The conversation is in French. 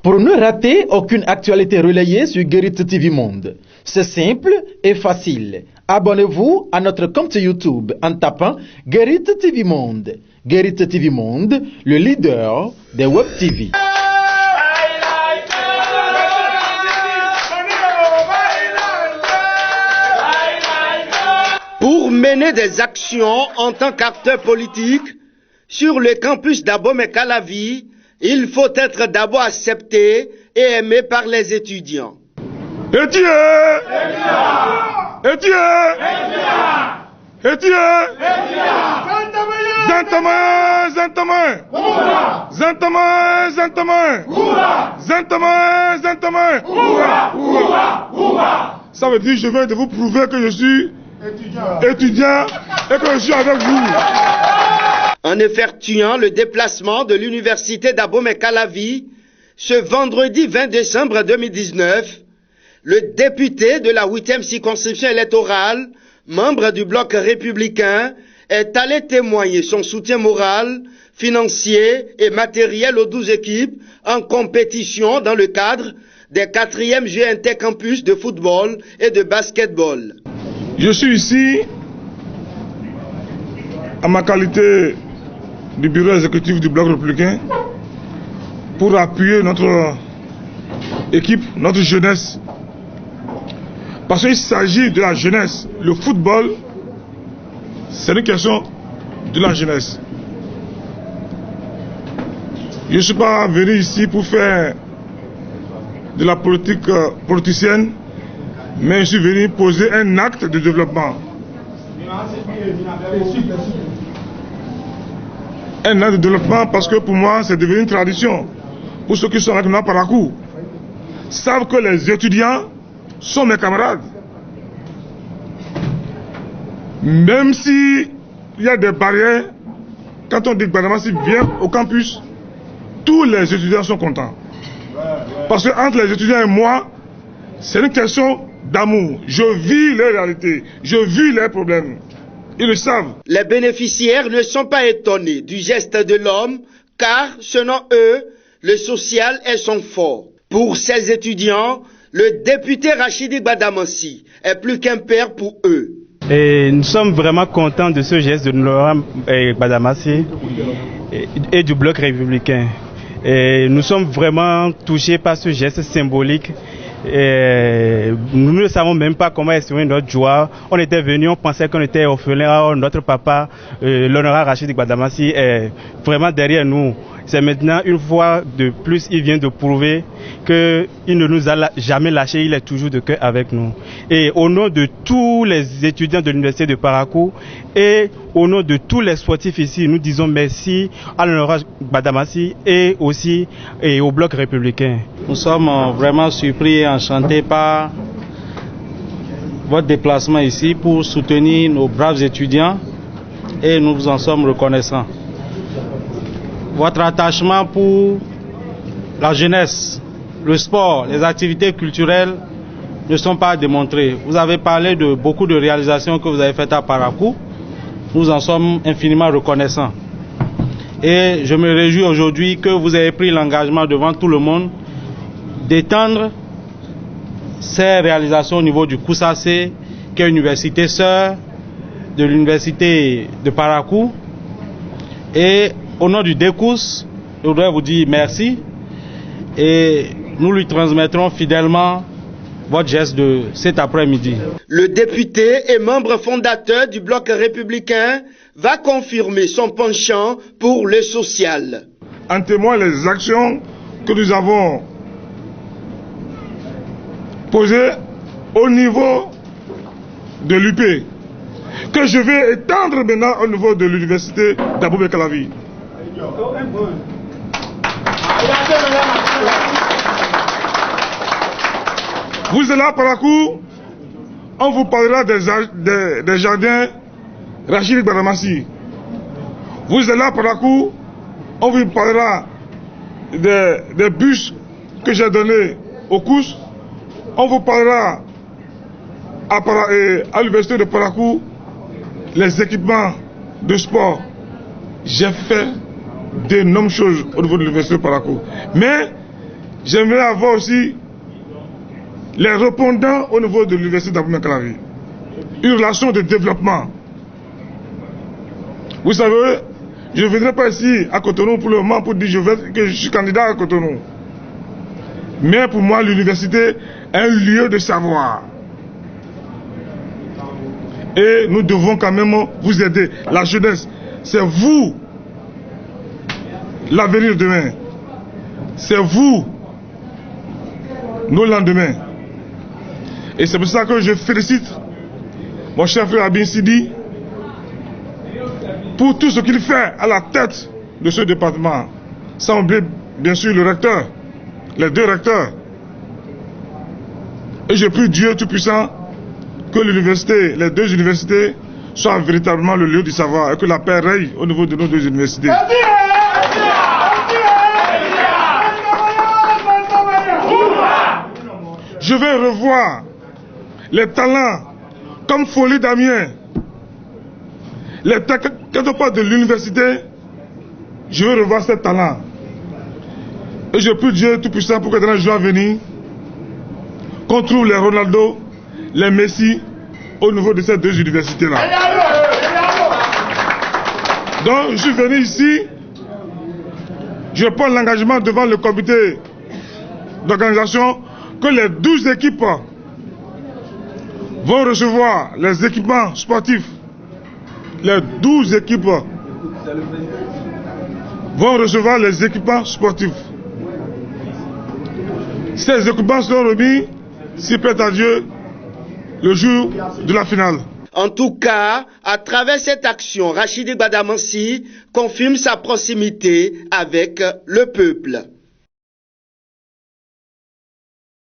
Pour ne rater aucune actualité relayée sur Guérit TV Monde. C'est simple et facile. Abonnez-vous à notre compte YouTube en tapant Guérit TV Monde. Guérit TV Monde, le leader des Web TV. Pour mener des actions en tant qu'acteur politique sur le campus d'Abomey-Calavi, il faut être d'abord accepté et aimé par les étudiants. Ça veut dire que je viens de vous prouver que je suis étudiant et que je suis avec vous. En effectuant le déplacement de l'université d'Abomey-Calavi, ce vendredi 20 décembre 2019, le député de la 8e circonscription électorale, membre du bloc républicain, est allé témoigner son soutien moral, financier et matériel aux 12 équipes en compétition dans le cadre des 4e Jeux intercampus de football et de basketball. Je suis ici en ma qualité du bureau exécutif du bloc républicain pour appuyer notre équipe, notre jeunesse. Parce qu'il s'agit de la jeunesse. Le football, c'est une question de la jeunesse. Je ne suis pas venu ici pour faire de la politique politicienne, mais je suis venu poser un acte de développement. Un acte de développement parce que pour moi, c'est devenu une tradition. Pour ceux qui sont avec moi par la cour, savent que les étudiants sont mes camarades. Même s'il y a des barrières, quand on dit que Gbadamassi vient au campus, tous les étudiants sont contents. Parce que entre les étudiants et moi, c'est une question d'amour. Je vis les réalités, je vis les problèmes. Ils le savent. Les bénéficiaires ne sont pas étonnés du geste de l'homme, car selon eux, le social est son fort. Pour ces étudiants, le député Rachidi Gbadamassi est plus qu'un père pour eux. Et nous sommes vraiment contents de ce geste de Laurent Gbadamassi et du bloc républicain. Et nous sommes vraiment touchés par ce geste symbolique. Et nous ne savons même pas comment exprimer notre joie. On était venus, on pensait qu'on était orphelins. Notre papa, l'honorable Rachidi Gbadamassi, est vraiment derrière nous. C'est maintenant, une fois de plus, il vient de prouver qu'il ne nous a jamais lâchés, il est toujours de cœur avec nous. Et au nom de tous les étudiants de l'université de Parakou et au nom de tous les sportifs ici, nous disons merci à l'honorable Gbadamassi et aussi au bloc républicain. Nous sommes vraiment surpris et enchantés par votre déplacement ici pour soutenir nos braves étudiants et nous vous en sommes reconnaissants. Votre attachement pour la jeunesse, le sport, les activités culturelles ne sont pas démontrés. Vous avez parlé de beaucoup de réalisations que vous avez faites à Parakou. Nous en sommes infiniment reconnaissants. Et je me réjouis aujourd'hui que vous ayez pris l'engagement devant tout le monde d'étendre ces réalisations au niveau du Kousassé, qui est une université sœur de l'université de Parakou. Et au nom du DECOUS, je voudrais vous dire merci et nous lui transmettrons fidèlement votre geste de cet après-midi. Le député et membre fondateur du bloc républicain va confirmer son penchant pour le social. En témoignent les actions que nous avons posées au niveau de l'UP, que je vais étendre maintenant au niveau de l'université d'Abomey-Calavi. Vous êtes là par la cour, on vous parlera des jardins Rachidi Gbadamassi. Vous êtes là par la cour, on vous parlera des bus que j'ai donnés au COUS. On vous parlera à l'université de Parakou les équipements de sport. J'ai fait d'énormes choses au niveau de l'université de Parakou. Mais j'aimerais avoir aussi les répondants au niveau de l'université d'Abomey-Calavi. Une relation de développement. Vous savez, je ne viendrai pas ici à Cotonou pour le moment pour dire que je suis candidat à Cotonou. Mais pour moi, l'université est un lieu de savoir. Et nous devons quand même vous aider. La jeunesse, c'est vous l'avenir de demain. C'est vous nos lendemains. Et c'est pour ça que je félicite mon cher frère Abin Sidi pour tout ce qu'il fait à la tête de ce département. Sans oublier bien sûr le recteur, les deux recteurs. Et je prie Dieu Tout-Puissant que l'université, les deux universités soient véritablement le lieu du savoir et que la paix règne au niveau de nos deux universités. Je vais revoir les talents comme Folie Damien. Quand on parle de l'université, je vais revoir ces talents. Et je prie Dieu Tout-Puissant pour que dans les jours à venir, qu'on trouve les Ronaldo, les Messi au niveau de ces deux universités-là. Donc, je suis venu ici, je prends l'engagement devant le comité d'organisation que les 12 équipes vont recevoir les équipements sportifs. Les 12 équipes vont recevoir les équipements sportifs. Ces équipements seront remis, si plaît à Dieu, le jour de la finale. En tout cas, à travers cette action, Rachidi Gbadamansi confirme sa proximité avec le peuple.